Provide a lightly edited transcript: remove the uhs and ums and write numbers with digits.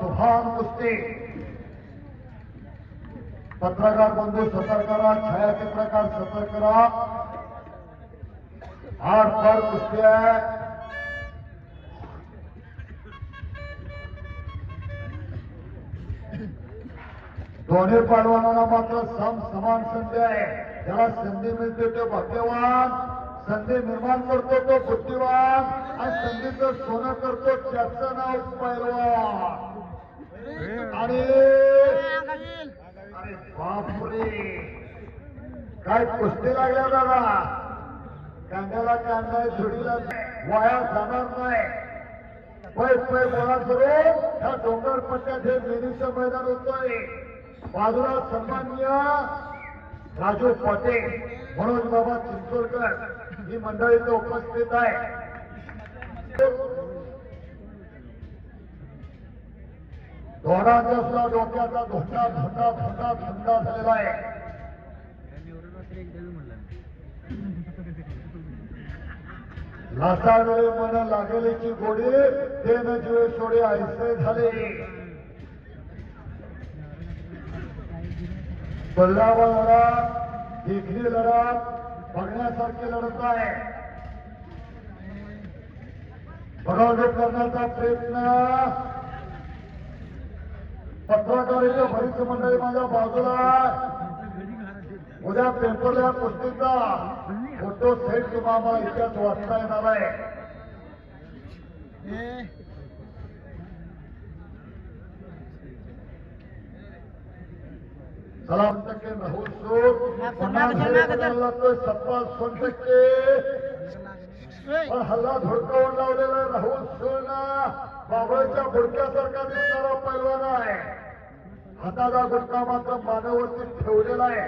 तुफान कुस्ती. पत्रकार बंधू सतर्क करा, छायाचित्रकार सतर्क करा. आर कुस्ती आहे. दोन्ही पैलवानांना मात्र समान संधी आहे. ज्याला संधी मिळते तो भाग्यवान, संधी निर्माण करतो तो बुद्धिवान, आणि संधीचं सोनं करतो त्याचं नाव पैलवान. आणि अरे बापरे, काय कुस्ती लागल्या दादा. कांद्याला कांदा, झुडीला वाया जाणार नाही. पै गोळा करून ह्या डोंगर पट्ट्यात हे मिनीचं मैदान होतंय. बाजूला सन्माननीय राजू पाटे, मनोज बाबा चिंचोलकर ही मंडळी इथे उपस्थित आहे. धोडाचा सुद्धा डोक्याचा धोंडा धोंडा धोंडा धोंडा झालेला आहे. लाचाळले मन लागेलीची गोडी, तेन जीवे सोडे ऐसे झाले. बल्लावा लढत, देखणी लढत, बघण्यासारखी लढत आहे. पराभूत करण्याचा प्रयत्न. पत्रकारांच्या बरीच मंडळी माझ्या बाजूला. उद्या पेपरला कुस्तीचा फोटो सेट तुम्हाला इतिहास वाचता येणार आहे. चला टक्के राहुल सूर 57% पण हल्ला धुडकावून लावलेला राहुल सूरना बाबळच्या गुडक्यासारखा दिसणारा पैलवान आहे. हाताचा गुडका मात्र मानेवरती ठेवलेला आहे.